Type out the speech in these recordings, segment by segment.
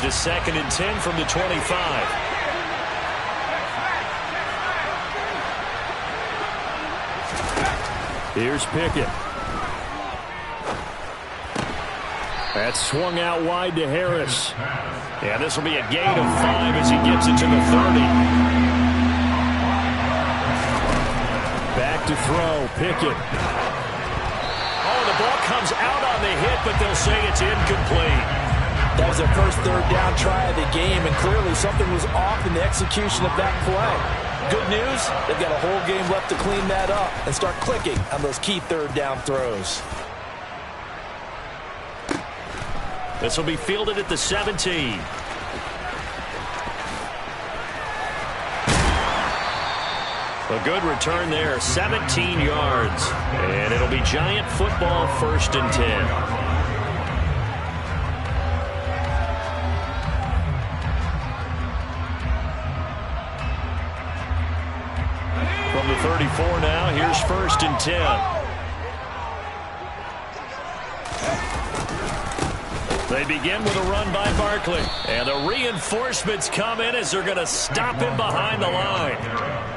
yards to 2nd and 10 from the 25. Here's Pickett. That's swung out wide to Harris. Yeah, this will be a gain of 5 as he gets it to the 30. Back to throw, Pickett. Oh, the ball comes out on the hit, but they'll say it's incomplete. That was their first third down try of the game, and clearly something was off in the execution of that play. Good news, they've got a whole game left to clean that up and start clicking on those key third down throws. This will be fielded at the 17. A good return there, 17 yards. And it'll be Giant football, 1st and 10. From the 34 now, here's 1st and 10. They begin with a run by Barkley. And the reinforcements come in as they're going to stop him behind the line.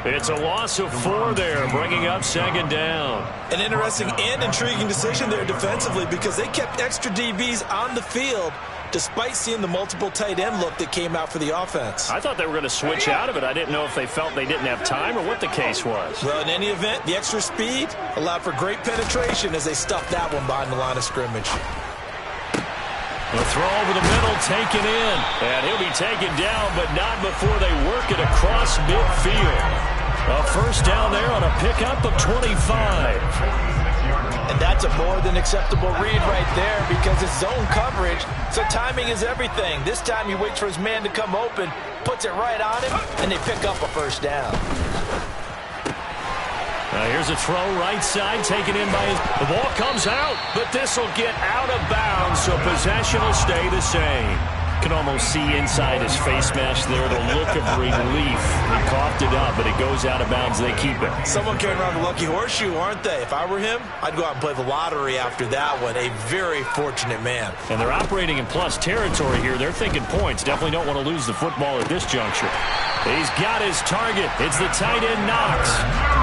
It's a loss of 4 there, bringing up 2nd down. An interesting and intriguing decision there defensively because they kept extra DBs on the field despite seeing the multiple tight end look that came out for the offense. I thought they were going to switch out of it. I didn't know if they felt they didn't have time or what the case was. Well, in any event, the extra speed allowed for great penetration as they stuffed that one behind the line of scrimmage. The throw over the middle, taken in. And he'll be taken down, but not before they work it across midfield. A 1st down there on a pickup of 25. And that's a more than acceptable read right there because it's zone coverage, so timing is everything. This time he waits for his man to come open, puts it right on him, and they pick up a 1st down. Now here's a throw right side taken in by his. The ball comes out, but this will get out of bounds, so possession will stay the same. Can almost see inside his face mask there the look of relief. He coughed it up, but it goes out of bounds. They keep it. Someone carrying around the lucky horseshoe, aren't they? If I were him, I'd go out and play the lottery after that one. A very fortunate man. And they're operating in plus territory here. They're thinking points. Definitely don't want to lose the football at this juncture. He's got his target. It's the tight end Knox.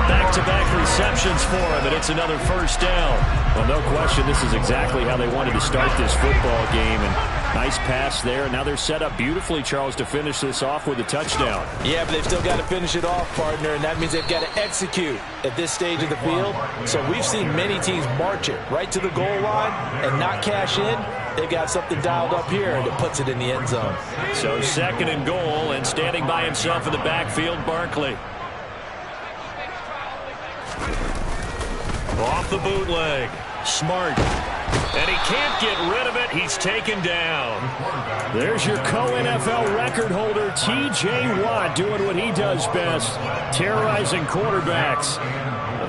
Back-to-back receptions for him, and it's another 1st down. Well, no question, this is exactly how they wanted to start this football game. And nice pass there. Now they're set up beautifully, Charles, to finish this off with a touchdown. Yeah, but they've still got to finish it off, partner, and that means they've got to execute at this stage of the field. So we've seen many teams march it right to the goal line and not cash in. They've got something dialed up here that puts it in the end zone. So 2nd and goal, and standing by himself in the backfield, Barkley. Off the bootleg. Smart. And he can't get rid of it. He's taken down. There's your co-NFL record holder, T.J. Watt, doing what he does best, terrorizing quarterbacks.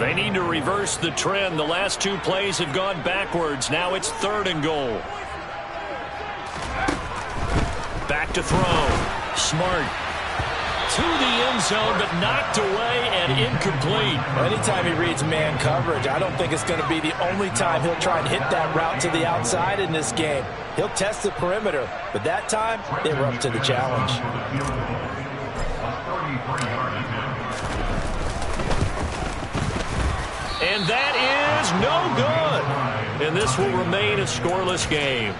They need to reverse the trend. The last 2 plays have gone backwards. Now it's 3rd and goal. Back to throw. Smart. To the end zone, but knocked away and incomplete. Anytime he reads man coverage, I don't think it's going to be the only time he'll try and hit that route to the outside in this game. He'll test the perimeter, but that time, they were up to the challenge. And that is no good. And this will remain a scoreless game.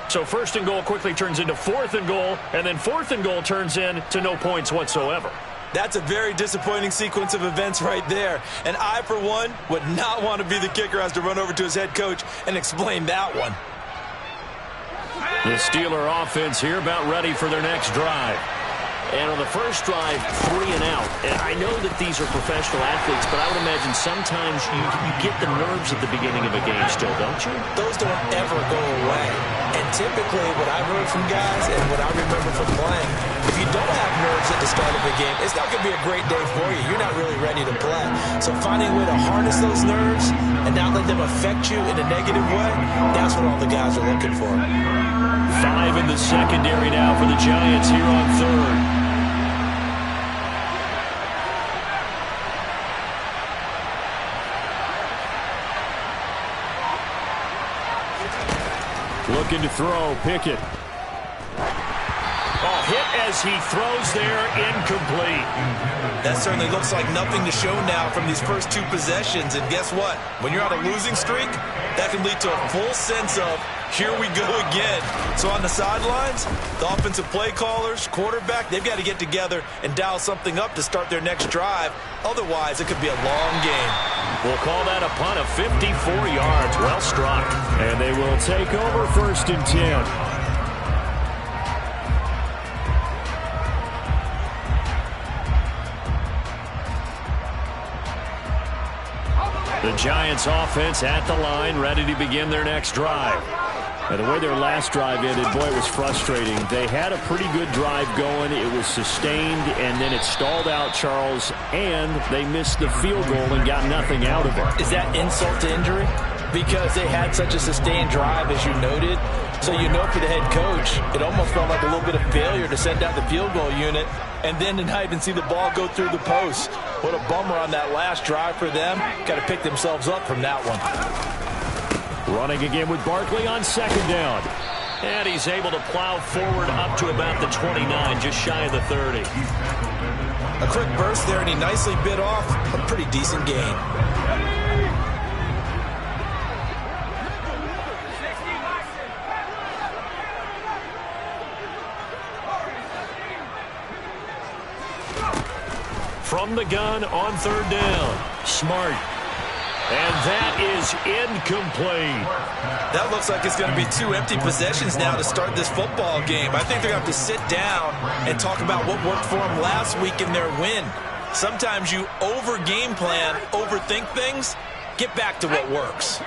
So 1st and goal quickly turns into 4th and goal, and then 4th and goal turns into no points whatsoever. That's a very disappointing sequence of events right there. And I, for one, would not want to be the kicker who has to run over to his head coach and explain that one. The Steeler offense here about ready for their next drive. And on the first drive, 3 and out. And I know that these are professional athletes, but I would imagine sometimes you get the nerves at the beginning of a game still, don't you? Those don't ever go away. And typically what I've heard from guys and what I remember from playing, if you don't have nerves at the start of a game, it's not going to be a great day for you. You're not really ready to play. So finding a way to harness those nerves and not let them affect you in a negative way, that's what all the guys are looking for. 5 in the secondary now for the Giants here on 3rd. Looking to throw, Pickett. as he throws there, incomplete. That certainly looks like nothing to show now from these first two possessions. And guess what? When you're on a losing streak, that can lead to a full sense of, here we go again. So on the sidelines, the offensive play callers, quarterback, they've got to get together and dial something up to start their next drive. Otherwise, it could be a long game. We'll call that a punt of 54 yards. Well struck. And they will take over 1st and 10. The Giants offense at the line, ready to begin their next drive. And the way their last drive ended, boy, it was frustrating. They had a pretty good drive going. It was sustained, and then it stalled out, Charles, and they missed the field goal and got nothing out of it. Is that insult to injury? Because they had such a sustained drive, as you noted. So you know for the head coach, it almost felt like a little bit of failure to send out the field goal unit and then to not even see the ball go through the post. What a bummer on that last drive for them. Got to pick themselves up from that one. Running again with Barkley on 2nd down. And he's able to plow forward up to about the 29, just shy of the 30. A quick burst there, and he nicely bit off a pretty decent gain. From the gun on 3rd down. Smart. And that is incomplete. That looks like it's going to be 2 empty possessions now to start this football game. I think they're going to have to sit down and talk about what worked for them last week in their win. Sometimes you over-game plan, overthink things, get back to what works.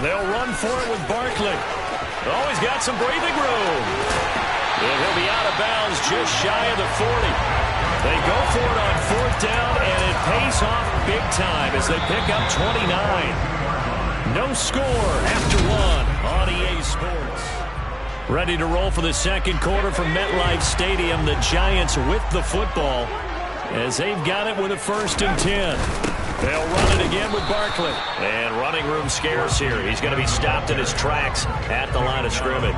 They'll run for it with Barkley. Oh, he's got some breathing room. And he'll be out of bounds just shy of the 40. They go for it on 4th down, and it pays off big time as they pick up 29. No score after 1 on EA Sports. Ready to roll for the 2nd quarter from MetLife Stadium. The Giants with the football as they've got it with a 1st and 10. They'll run it again with Barkley. And running room scarce here. He's going to be stopped in his tracks at the line of scrimmage.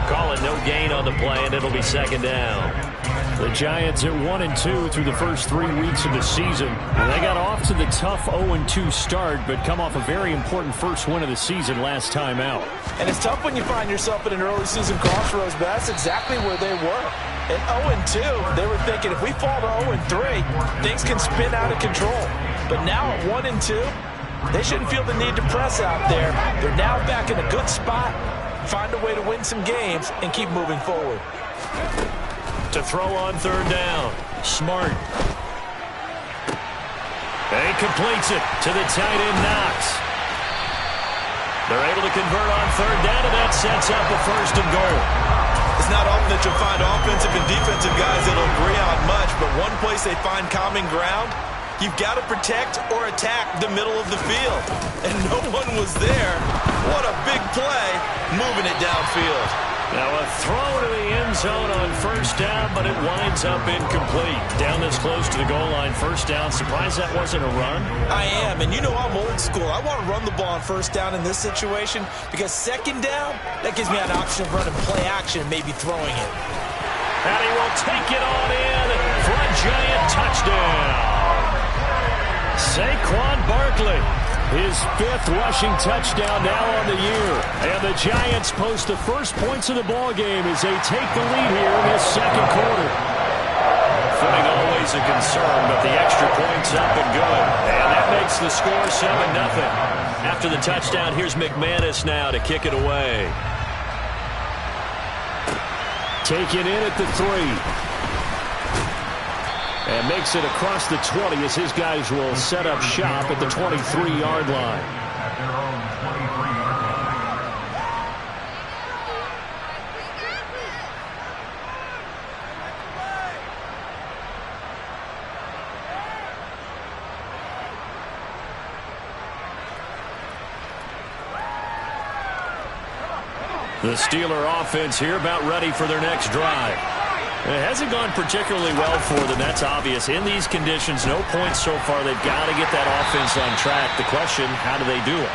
Call it no gain on the play, and it'll be 2nd down. The Giants at 1-2 through the first 3 weeks of the season. And they got off to the tough 0-2 start, but come off a very important first win of the season last time out. And it's tough when you find yourself in an early season crossroads, but that's exactly where they were. At 0-2, they were thinking if we fall to 0-3, things can spin out of control. But now at 1-2, they shouldn't feel the need to press out there. They're now back in a good spot, find a way to win some games, and keep moving forward. To throw on 3rd down. Smart. And he completes it to the tight end, Knox. They're able to convert on 3rd down, and that sets up a 1st and goal. It's not often that you'll find offensive and defensive guys that'll agree on much, but one place they find common ground, you've got to protect or attack the middle of the field. And no one was there. What a big play, moving it downfield. Now a throw to the end zone on 1st down, but it winds up incomplete. Down this close to the goal line, 1st down. Surprised that wasn't a run? I am, and you know I'm old school. I want to run the ball on 1st down in this situation because 2nd down, that gives me an option of running play action and maybe throwing it. And he will take it on in for a Giant touchdown. Saquon Barkley. His 5th rushing touchdown now on the year. And the Giants post the first points of the ball game as they take the lead here in this 2nd quarter. Footing always a concern, but the extra point's up and good. And that makes the score 7-0. After the touchdown, here's McManus now to kick it away. Taken in at the 3. And makes it across the 20 as his guys will set up shop at the 23-yard line. The Steeler offense here about ready for their next drive. It hasn't gone particularly well for them. That's obvious. In these conditions, no points so far. They've got to get that offense on track. The question, how do they do it?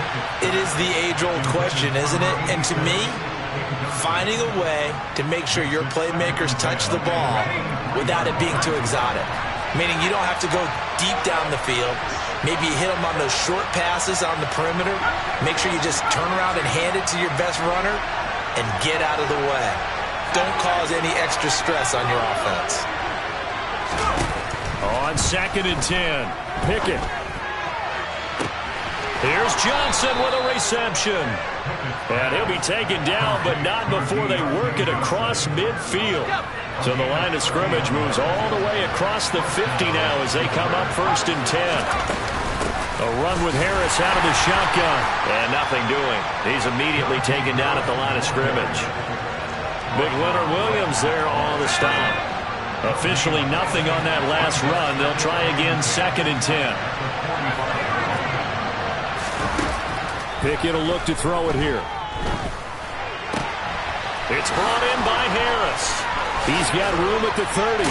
It is the age-old question, isn't it? And to me, finding a way to make sure your playmakers touch the ball without it being too exotic. Meaning you don't have to go deep down the field. Maybe you hit them on those short passes on the perimeter. Make sure you just turn around and hand it to your best runner and get out of the way. Don't cause any extra stress on your offense. On 2nd and 10, Pickett. Here's Johnson with a reception. And he'll be taken down, but not before they work it across midfield. So the line of scrimmage moves all the way across the 50 now as they come up 1st and 10. A run with Harris out of the shotgun. And nothing doing. He's immediately taken down at the line of scrimmage. Big Leonard Williams there on the stop. Officially nothing on that last run. They'll try again 2nd and 10. Pickett will look to throw it here. It's brought in by Harris. He's got room at the 30.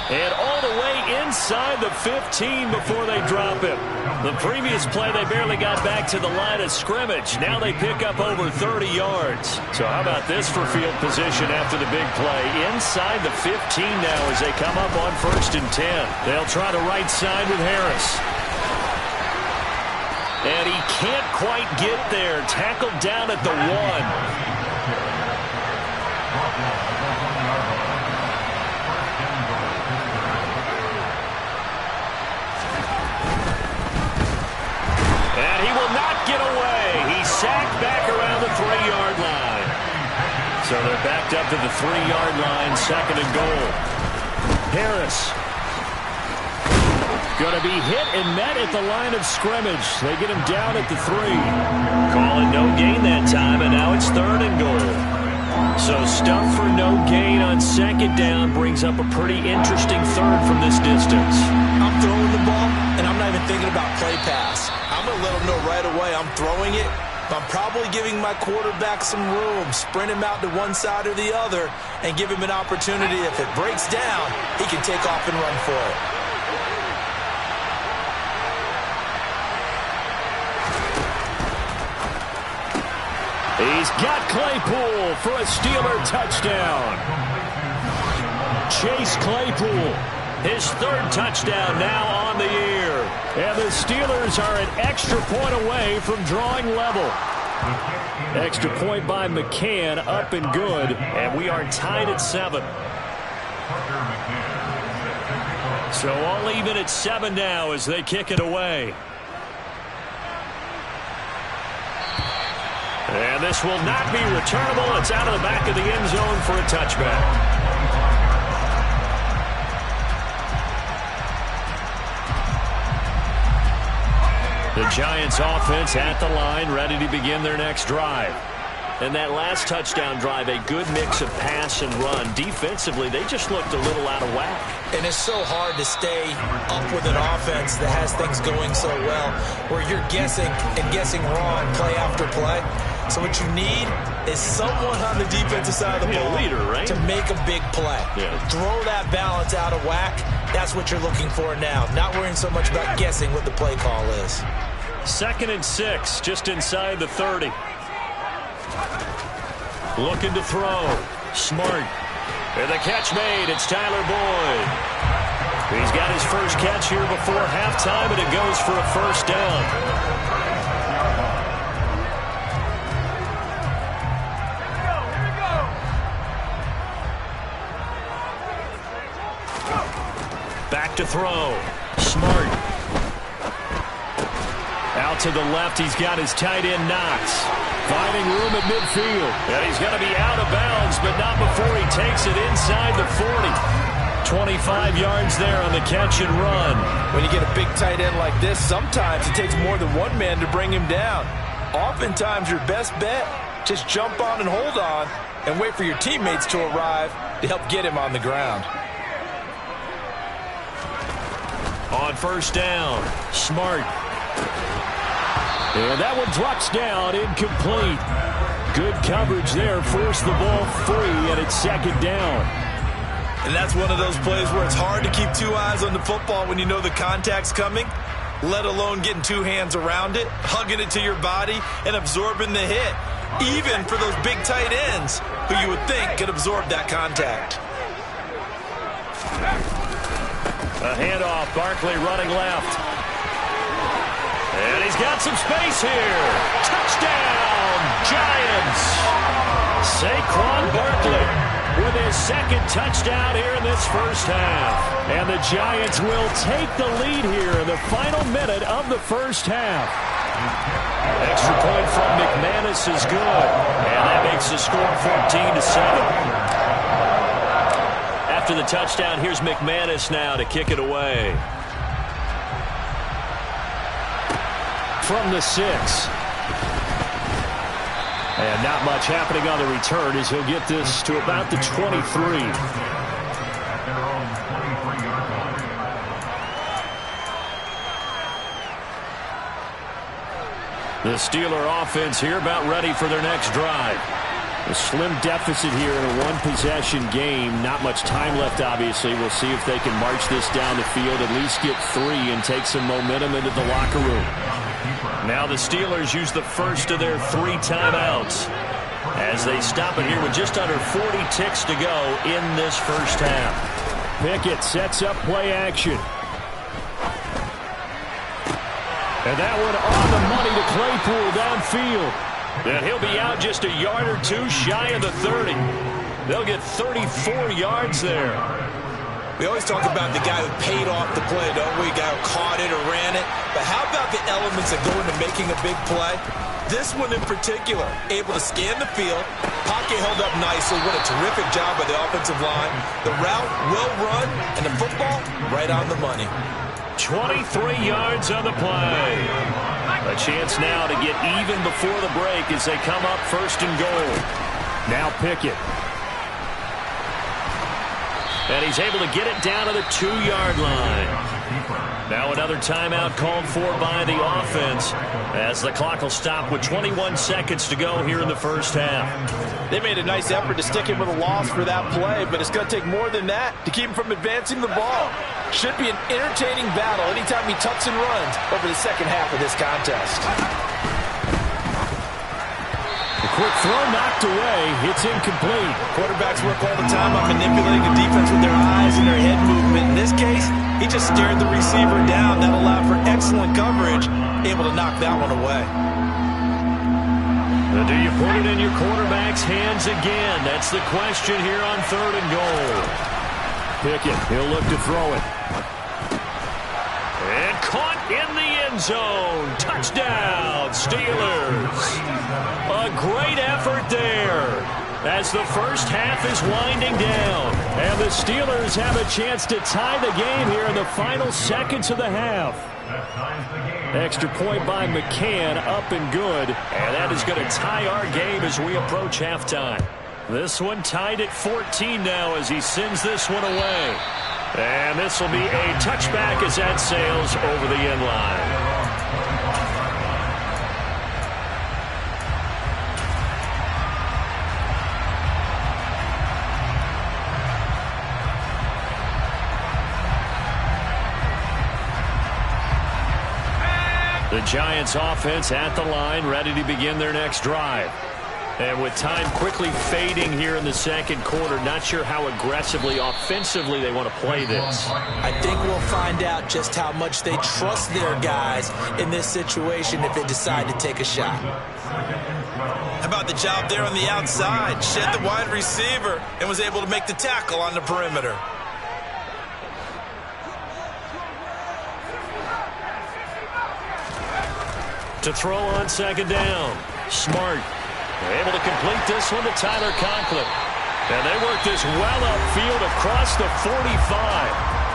And all the way inside the 15 before they drop him. The previous play, they barely got back to the line of scrimmage. Now they pick up over 30 yards. So how about this for field position after the big play? Inside the 15 now as they come up on 1st and 10. They'll try the right side with Harris. And he can't quite get there. Tackled down at the 1. And he will not get away. He's sacked back around the 3-yard line. So they're backed up to the 3-yard line, 2nd and goal. Harris going to be hit and met at the line of scrimmage. They get him down at the 3. Calling no gain that time, and now it's 3rd and goal. So stuff for no gain on 2nd down brings up a pretty interesting 3rd from this distance. I'm throwing the ball, and I'm not even thinking about play pass. I'm going to let them know right away I'm throwing it, but I'm probably giving my quarterback some room, sprint him out to one side or the other, and give him an opportunity. If it breaks down, he can take off and run for it. He's got Claypool for a Steeler touchdown. Chase Claypool, his 3rd touchdown now on the year. And the Steelers are an extra point away from drawing level. Extra point by McCann, up and good. And we are tied at 7. So all even at 7 now as they kick it away. And this will not be returnable. It's out of the back of the end zone for a touchback. The Giants offense at the line, ready to begin their next drive. And that last touchdown drive, a good mix of pass and run. Defensively, they just looked a little out of whack. And it's so hard to stay up with an offense that has things going so well, where you're guessing and guessing wrong play after play. So what you need is someone on the defensive side of the ball leader, right? to make a big play. Yeah. Throw that balance out of whack. That's what you're looking for now. Not worrying so much about guessing what the play call is. 2nd and 6, just inside the 30. Looking to throw. Smart. And the catch made. It's Tyler Boyd. He's got his first catch here before halftime, and it goes for a 1st down. Back to throw. Smart. Out to the left, he's got his tight end Knox. Finding room at midfield. And he's going to be out of bounds, but not before he takes it inside the 40. 25 yards there on the catch and run. When you get a big tight end like this, sometimes it takes more than one man to bring him down. Oftentimes, your best bet, just jump on and hold on and wait for your teammates to arrive to help get him on the ground. On 1st down, Smart. And that one drops down, incomplete. Good coverage there, forced the ball free, and it's 2nd down. And that's one of those plays where it's hard to keep two eyes on the football when you know the contact's coming, let alone getting two hands around it, hugging it to your body, and absorbing the hit, even for those big tight ends who you would think could absorb that contact. A handoff, Barkley running left. And he's got some space here. Touchdown, Giants. Saquon Barkley with his second touchdown here in this first half. And the Giants will take the lead here in the final minute of the first half. Extra point from McManus is good. And that makes the score 14-7. After the touchdown, here's McManus now to kick it away. From the 6. And not much happening on the return as he'll get this to about the 23. The Steeler offense here about ready for their next drive. A slim deficit here in a one-possession game. Not much time left, obviously. We'll see if they can march this down the field, at least get 3, and take some momentum into the locker room. Now the Steelers use the first of their 3 timeouts as they stop it here with just under 40 ticks to go in this first half. Pickett sets up play action. And that one on the money to Claypool downfield. And he'll be out just a yard or 2 shy of the 30. They'll get 34 yards there. We always talk about the guy who paid off the play, don't we? The guy who caught it or ran it. But how about the elements that go into making a big play? This one in particular, able to scan the field. Pocket held up nicely. What a terrific job by the offensive line. The route well run, and the football right on the money. 23 yards on the play. A chance now to get even before the break as they come up first and goal. Now Pickett. And he's able to get it down to the 2-yard line. Now another timeout called for by the offense as the clock will stop with 21 seconds to go here in the first half. They made a nice effort to stick him with a loss for that play, but it's going to take more than that to keep him from advancing the ball. Should be an entertaining battle anytime he tucks and runs over the second half of this contest. A quick throw knocked away. It's incomplete. Quarterbacks work all the time on manipulating the defense with their eyes and their head movement. In this case, he just stared the receiver down. That allowed for excellent coverage. Able to knock that one away. Do you put it in your quarterback's hands again? That's the question here on 3rd and goal. Pickett, he'll look to throw it. And caught in the end zone. Touchdown, Steelers. A great effort there as the first half is winding down. And the Steelers have a chance to tie the game here in the final seconds of the half. Extra point by McCann, up and good. And that is going to tie our game as we approach halftime. This one tied at 14 now as he sends this one away. And this will be a touchback as that sails over the end line. The Giants offense at the line, ready to begin their next drive. And with time quickly fading here in the second quarter, not sure how aggressively, offensively they want to play this. I think we'll find out just how much they trust their guys in this situation if they decide to take a shot. How about the job there on the outside? Shed the wide receiver and was able to make the tackle on the perimeter. To throw on second down. Smart. Able to complete this one to Tyler Conklin. And they work this well upfield across the 45.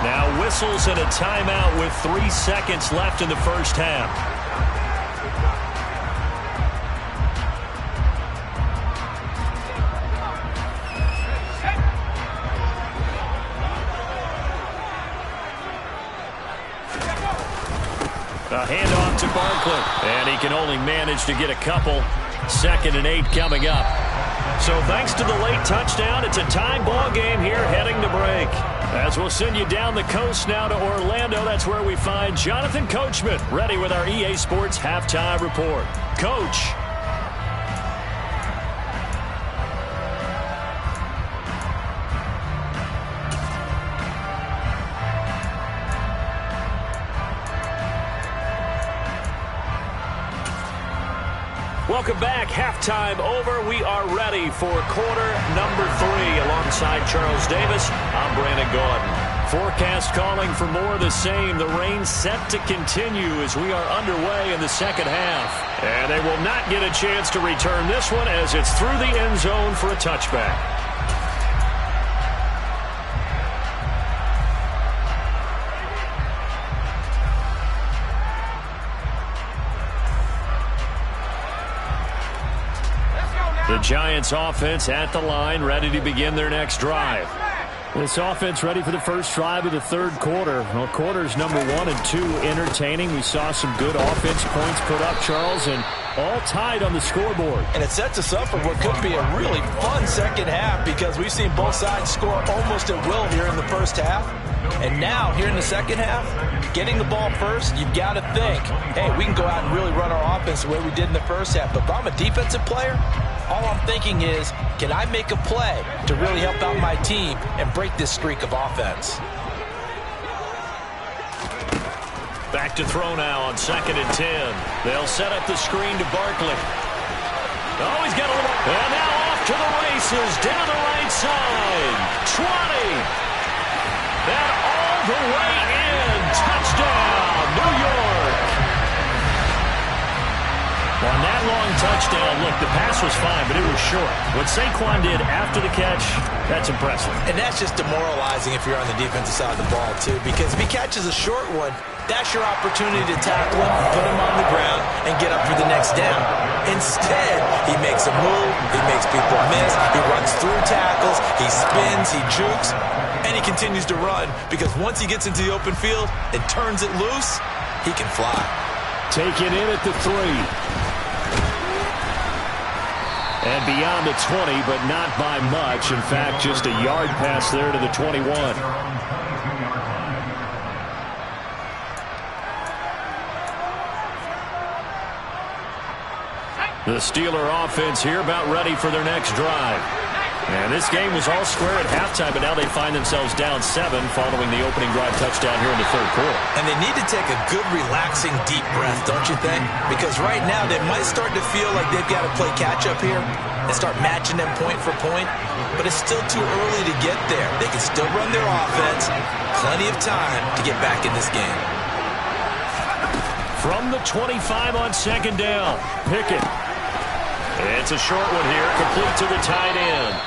Now whistles and a timeout with 3 seconds left in the first half. A handoff to Barkley. And he can only manage to get a couple. 2nd and 8 coming up. So thanks to the late touchdown, it's a tie ball game here heading to break. As we'll send you down the coast now to Orlando, that's where we find Jonathan Coachman ready with our EA Sports Halftime Report. Coach. Welcome back. Halftime over. We are ready for quarter number 3 alongside Charles Davis. I'm Brandon Gaudin. Forecast calling for more of the same. The rain set to continue as we are underway in the second half. And they will not get a chance to return this one as it's through the end zone for a touchback. The Giants offense at the line, ready to begin their next drive. This offense ready for the first drive of the third quarter. Well, quarters number 1 and 2 entertaining. We saw some good offense points put up, Charles, and all tied on the scoreboard. And it sets us up for what could be a really fun second half because we've seen both sides score almost at will here in the first half. And now, here in the second half, getting the ball first, you've got to think, hey, we can go out and really run our offense the way we did in the first half. But if I'm a defensive player, all I'm thinking is, can I make a play to really help out my team and break this streak of offense? Back to throw now on 2nd and 10. They'll set up the screen to Barkley. Oh, he's got a little... And now off to the races, down the right side. 20. And all the way in. Touchdown, New York. On that long touchdown, look, the pass was fine, but it was short. What Saquon did after the catch, that's impressive. And that's just demoralizing if you're on the defensive side of the ball, too, because if he catches a short one, that's your opportunity to tackle him, put him on the ground, and get up for the next down. Instead, he makes a move, he makes people miss, he runs through tackles, he spins, he jukes, and he continues to run because once he gets into the open field and turns it loose, he can fly. Taken in at the 3. And beyond the 20, but not by much. In fact, just a yard pass there to the 21. The Steeler offense here about ready for their next drive. And this game was all square at halftime, but now they find themselves down 7 following the opening drive touchdown here in the third quarter. And they need to take a good, relaxing, deep breath, don't you think? Because right now they might start to feel like they've got to play catch-up here and start matching them point for point, but it's still too early to get there. They can still run their offense. Plenty of time to get back in this game. From the 25 on 2nd down, Pickett. It's a short one here, complete to the tight end.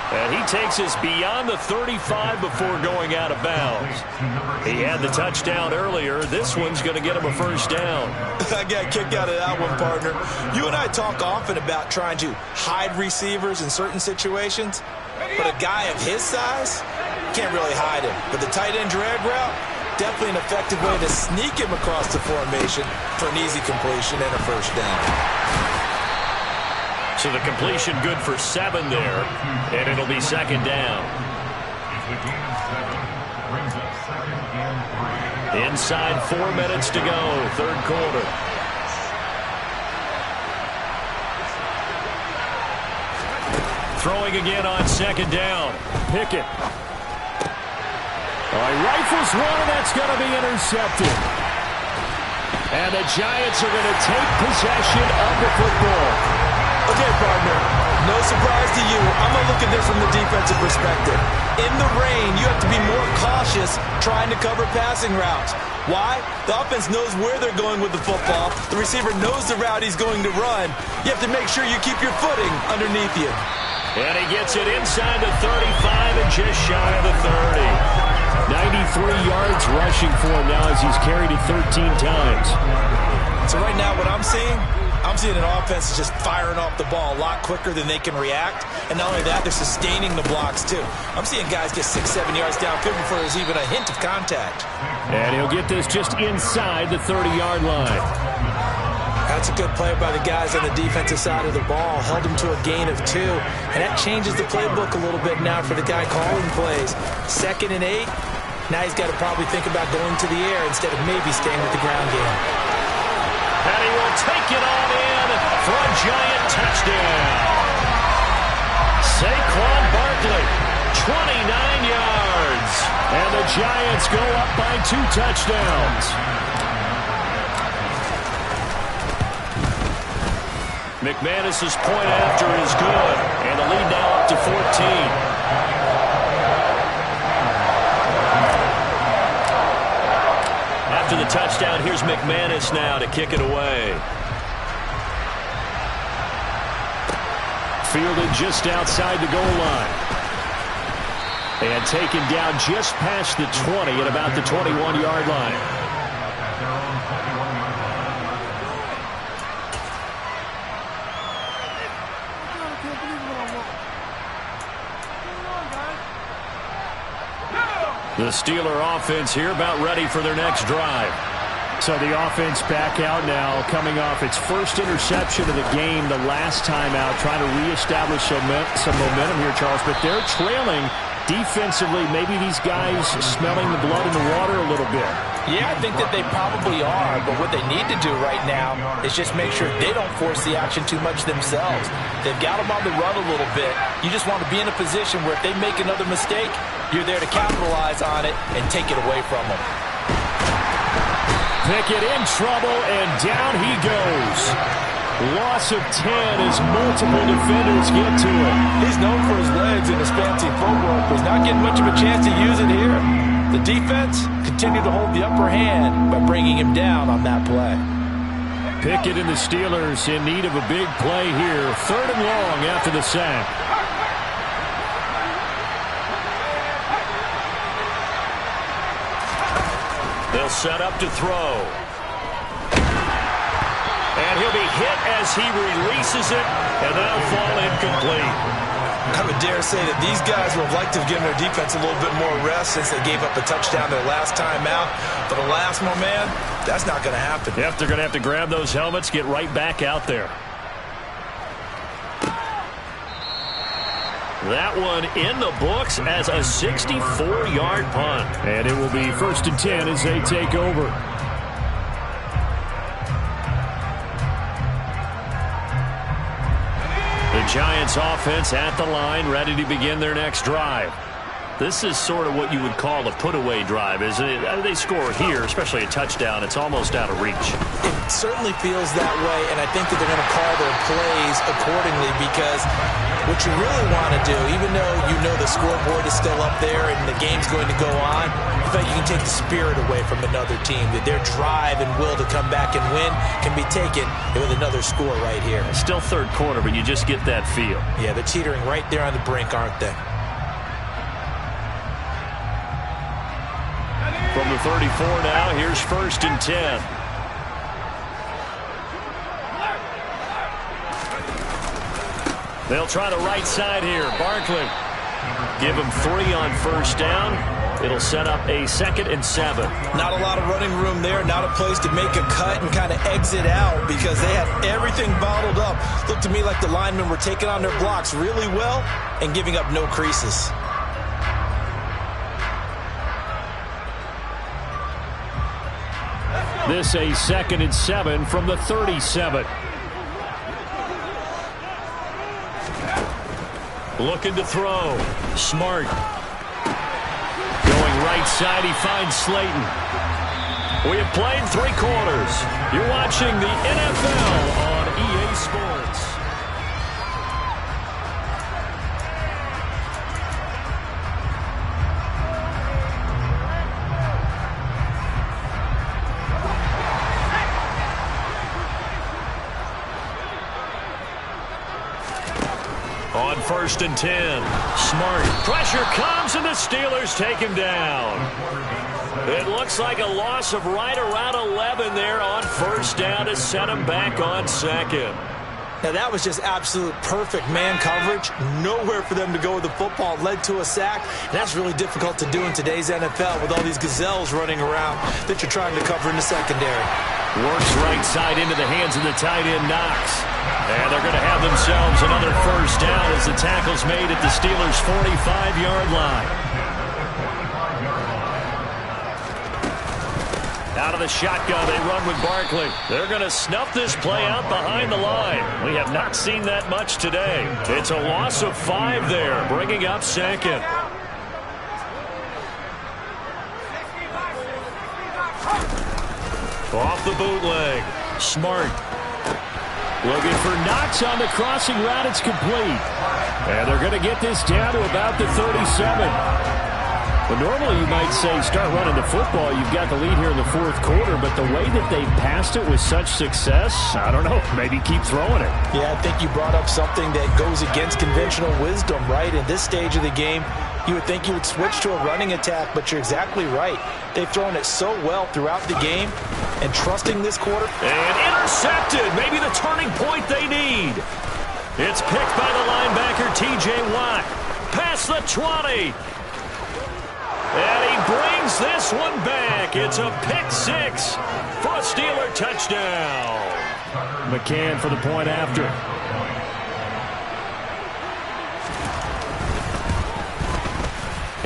And he takes us beyond the 35 before going out of bounds. He had the touchdown earlier. This one's going to get him a first down. I got a kick out of that one, partner. You and I talk often about trying to hide receivers in certain situations, but a guy of his size can't really hide him. But the tight end drag route, definitely an effective way to sneak him across the formation for an easy completion and a first down. So the completion good for 7 there, and it'll be 2nd down. Inside 4 minutes to go, third quarter. Throwing again on 2nd down. Pickett. He rifles one, and that's going to be intercepted. And the Giants are going to take possession of the football. Okay, partner, no surprise to you. I'm going to look at this from the defensive perspective. In the rain, you have to be more cautious trying to cover passing routes. Why? The offense knows where they're going with the football. The receiver knows the route he's going to run. You have to make sure you keep your footing underneath you. And he gets it inside the 35 and just shy of the 30. 93 yards rushing for him now as he's carried it 13 times. So right now what I'm seeing an offense just firing off the ball a lot quicker than they can react. And not only that, they're sustaining the blocks too. I'm seeing guys get 6-7 yards downfield before there's even a hint of contact. And he'll get this just inside the 30-yard line. That's a good play by the guys on the defensive side of the ball. Held him to a gain of 2. And that changes the playbook a little bit now for the guy calling plays. 2nd and 8. Now he's got to probably think about going to the air instead of maybe staying with the ground game. And he will take it on in for a giant touchdown. Saquon Barkley, 29 yards. And the Giants go up by 2 touchdowns. McManus's point after is good. And the lead now up to 14. After the touchdown, here's McManus now to kick it away. Fielded just outside the goal line. And taken down just past the 20 at about the 21-yard line. The Steeler offense here about ready for their next drive. So the offense back out now, coming off its first interception of the game the last time out, trying to reestablish some momentum here, Charles. But they're trailing defensively. Maybe these guys smelling the blood in the water a little bit. Yeah, I think that they probably are, but what they need to do right now is just make sure they don't force the action too much themselves. They've got them on the run a little bit. You just want to be in a position where if they make another mistake, you're there to capitalize on it and take it away from them. Pickett in trouble, and down he goes. Loss of 10 as multiple defenders get to him. He's known for his legs and his fancy footwork, but he's not getting much of a chance to use it here. The defense continued to hold the upper hand by bringing him down on that play. Pickett and the Steelers in need of a big play here. 3rd and long after the sack. They'll set up to throw. And he'll be hit as he releases it, and that'll fall incomplete. I would dare say that these guys would have liked to have given their defense a little bit more rest since they gave up a touchdown their last time out. But alas, my man, that's not going to happen. Yep, they're going to have to grab those helmets, get right back out there. That one in the books as a 64-yard punt. And it will be 1st and 10 as they take over. The Giants offense at the line, ready to begin their next drive. This is sort of what you would call a put-away drive, isn't it? They score here, especially a touchdown. It's almost out of reach. It certainly feels that way, and I think that they're going to call their plays accordingly because what you really want to do, even though you know the scoreboard is still up there and the game's going to go on, I feel like you can take the spirit away from another team, that their drive and will to come back and win can be taken with another score right here. Still 3rd quarter, but you just get that feel. Yeah, they're teetering right there on the brink, aren't they? From the 34 now, here's 1st and 10. They'll try the right side here. Barkley. Give him 3 on 1st down. It'll set up a 2nd and 7. Not a lot of running room there. Not a place to make a cut and kind of exit out because they had everything bottled up. Looked to me like the linemen were taking on their blocks really well and giving up no creases. This a 2nd and 7 from the 37. Looking to throw. Smart. Going right side, he finds Slayton. We have played 3 quarters. You're watching the NFL on EA Sports. On 1st and 10. Smart. Pressure comes, and the Steelers take him down. It looks like a loss of right around 11 there on 1st down to set him back on 2nd. Now, that was just absolute perfect man coverage. Nowhere for them to go with the football. Led to a sack. And that's really difficult to do in today's NFL with all these gazelles running around that you're trying to cover in the secondary. Works right side into the hands of the tight end, Knox. And they're going to have themselves another first down as the tackle's made at the Steelers' 45-yard line. Out of the shotgun, they run with Barkley. They're going to snuff this play out behind the line. We have not seen that much today. It's a loss of 5 there, bringing up second. Off the bootleg. Smart. Looking for Knox on the crossing route. It's complete. And they're going to get this down to about the 37. But normally you might say start running the football. You've got the lead here in the fourth quarter. But the way that they passed it with such success, I don't know, maybe keep throwing it. Yeah, I think you brought up something that goes against conventional wisdom, right? In this stage of the game, you would think you would switch to a running attack, but you're exactly right. They've thrown it so well throughout the game, and trusting this quarter. And intercepted, maybe the turning point they need. It's picked by the linebacker, T.J. Watt. Past the 20. And he brings this one back. It's a pick 6 for a Steeler touchdown. McCann for the point after.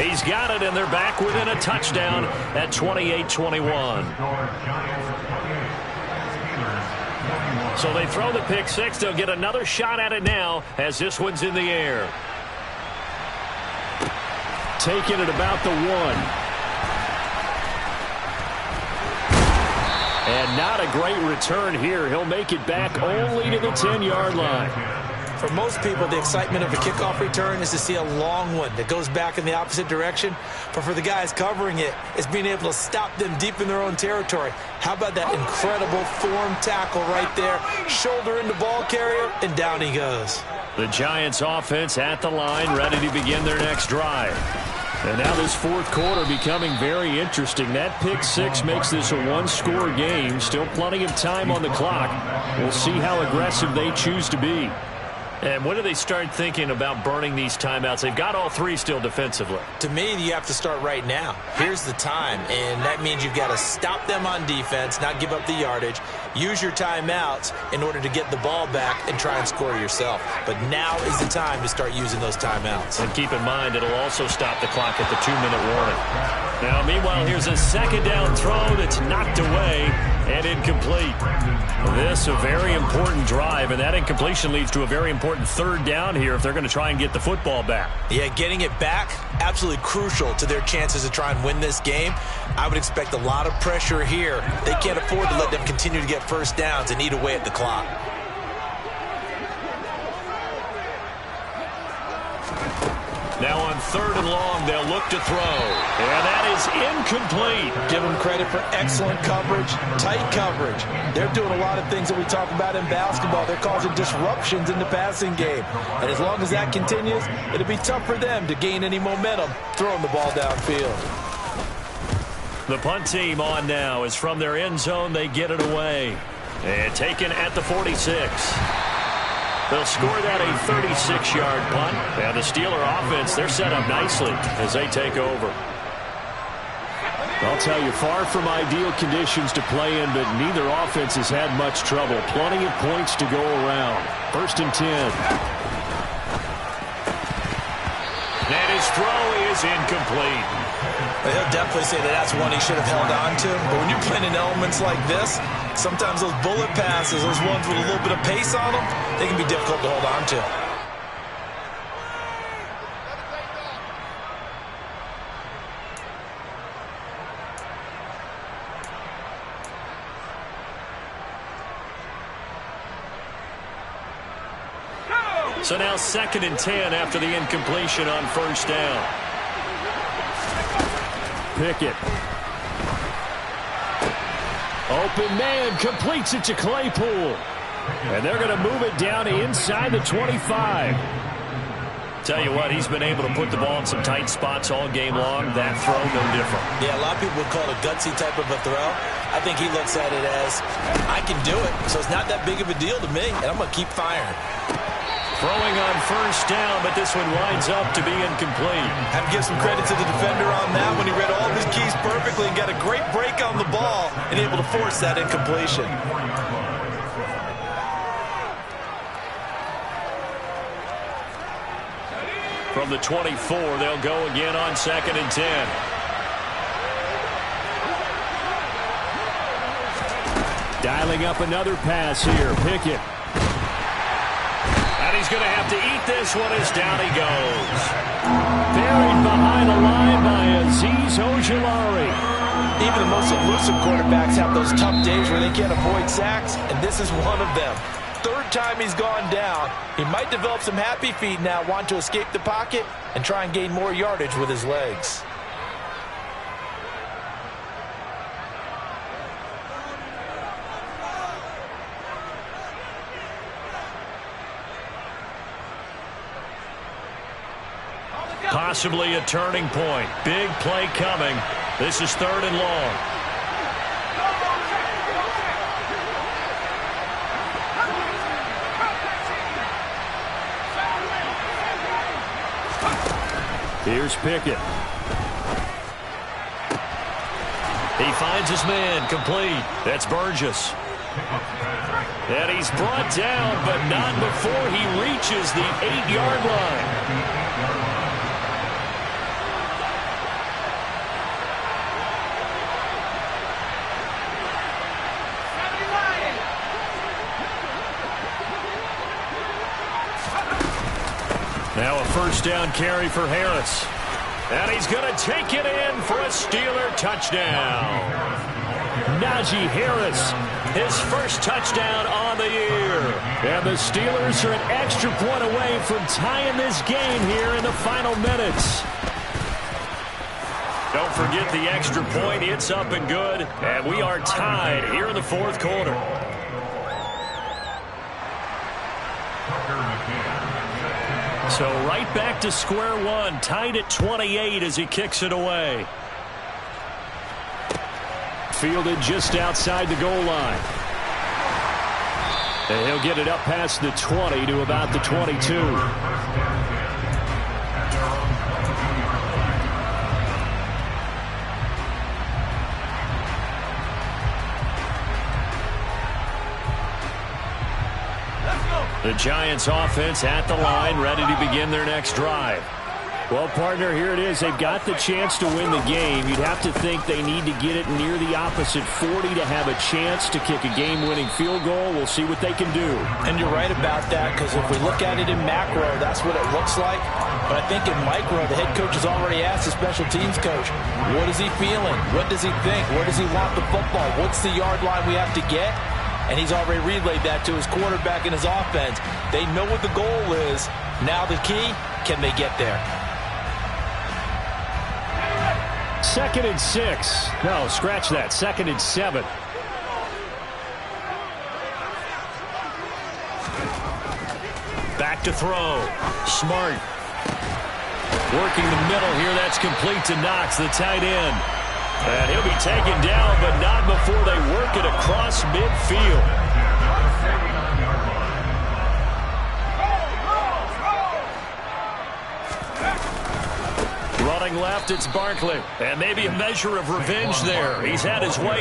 He's got it, and they're back within a touchdown at 28-21. So they throw the pick 6. They'll get another shot at it now as this one's in the air. Taking it about the 1. And not a great return here. He'll make it back only to the 10-yard line. For most people, the excitement of a kickoff return is to see a long one that goes back in the opposite direction. But for the guys covering it, it's being able to stop them deep in their own territory. How about that incredible form tackle right there? Shoulder into ball carrier, and down he goes. The Giants offense at the line, ready to begin their next drive. And now this fourth quarter becoming very interesting. That pick 6 makes this a one-score game. Still plenty of time on the clock. We'll see how aggressive they choose to be. And when do they start thinking about burning these timeouts? They've got all 3 still defensively. To me, you have to start right now. Here's the time, and that means you've got to stop them on defense, not give up the yardage, use your timeouts in order to get the ball back and try and score yourself. But now is the time to start using those timeouts. And keep in mind, it'll also stop the clock at the 2-minute warning. Now, meanwhile, here's a second down throw that's knocked away and incomplete. This a very important drive, and that incompletion leads to a very important third down here if they're going to try and get the football back. Yeah, getting it back, absolutely crucial to their chances to try and win this game. I would expect a lot of pressure here. They can't afford to let them continue to get first downs and eat away at the clock. Now on 3rd and long, they'll look to throw. And that is incomplete. Give them credit for excellent coverage, tight coverage. They're doing a lot of things that we talk about in basketball. They're causing disruptions in the passing game. And as long as that continues, it'll be tough for them to gain any momentum throwing the ball downfield. The punt team on now is from their end zone. They get it away. And taken at the 46. They'll score that a 36-yard punt. And the Steeler offense, they're set up nicely as they take over. I'll tell you, far from ideal conditions to play in, but neither offense has had much trouble. Plenty of points to go around. 1st and 10. And his throw is incomplete. He'll definitely say that that's one he should have held on to. But when you're playing in elements like this, sometimes those bullet passes, those ones with a little bit of pace on them, they can be difficult to hold on to. So now 2nd and 10 after the incompletion on 1st down. Pickett. Open man, completes it to Claypool. And they're going to move it down to inside the 25. Tell you what, he's been able to put the ball in some tight spots all game long. That throw, no different. Yeah, a lot of people would call it a gutsy type of a throw. I think he looks at it as, I can do it, so it's not that big of a deal to me, and I'm going to keep firing. Throwing on first down, but this one winds up to be incomplete. Have to give some credit to the defender on that when he read all of his keys perfectly and got a great break on the ball and able to force that incompletion. From the 24, they'll go again on 2nd and 10. Dialing up another pass here. Pickett. And he's going to have to eat this one as down he goes. Buried behind the line by Azeez Ojulari. Even the most elusive quarterbacks have those tough days where they can't avoid sacks, and this is one of them. Third time he's gone down. He might develop some happy feet now, want to escape the pocket and try and gain more yardage with his legs. Possibly a turning point. Big play coming. This is 3rd and long. Here's Pickett. He finds his man, complete. That's Burgess. And he's brought down, but not before he reaches the 8-yard line. Now a first down carry for Harris. And he's going to take it in for a Steeler touchdown. Najee Harris, his first touchdown on the year. And the Steelers are an extra point away from tying this game here in the final minutes. Don't forget the extra point. It's up and good. And we are tied here in the 4th quarter. So right back to square one, tied at 28 as he kicks it away. Fielded just outside the goal line. And he'll get it up past the 20 to about the 22. The Giants offense at the line, ready to begin their next drive. Well, partner, here it is. They've got the chance to win the game. You'd have to think they need to get it near the opposite 40 to have a chance to kick a game-winning field goal. We'll see what they can do. And you're right about that, because if we look at it in macro, that's what it looks like. But I think in micro, the head coach has already asked the special teams coach, what is he feeling? What does he think? Where does he want the football? What's the yard line we have to get? And he's already relayed that to his quarterback and his offense. They know what the goal is. Now the key, can they get there? 2nd and 6. No, scratch that. 2nd and 7. Back to throw. Smart. Working the middle here. That's complete to Knox, the tight end. And he'll be taken down, but not before they work it across midfield. Running left, it's Barkley. And maybe a measure of revenge there. He's had his way.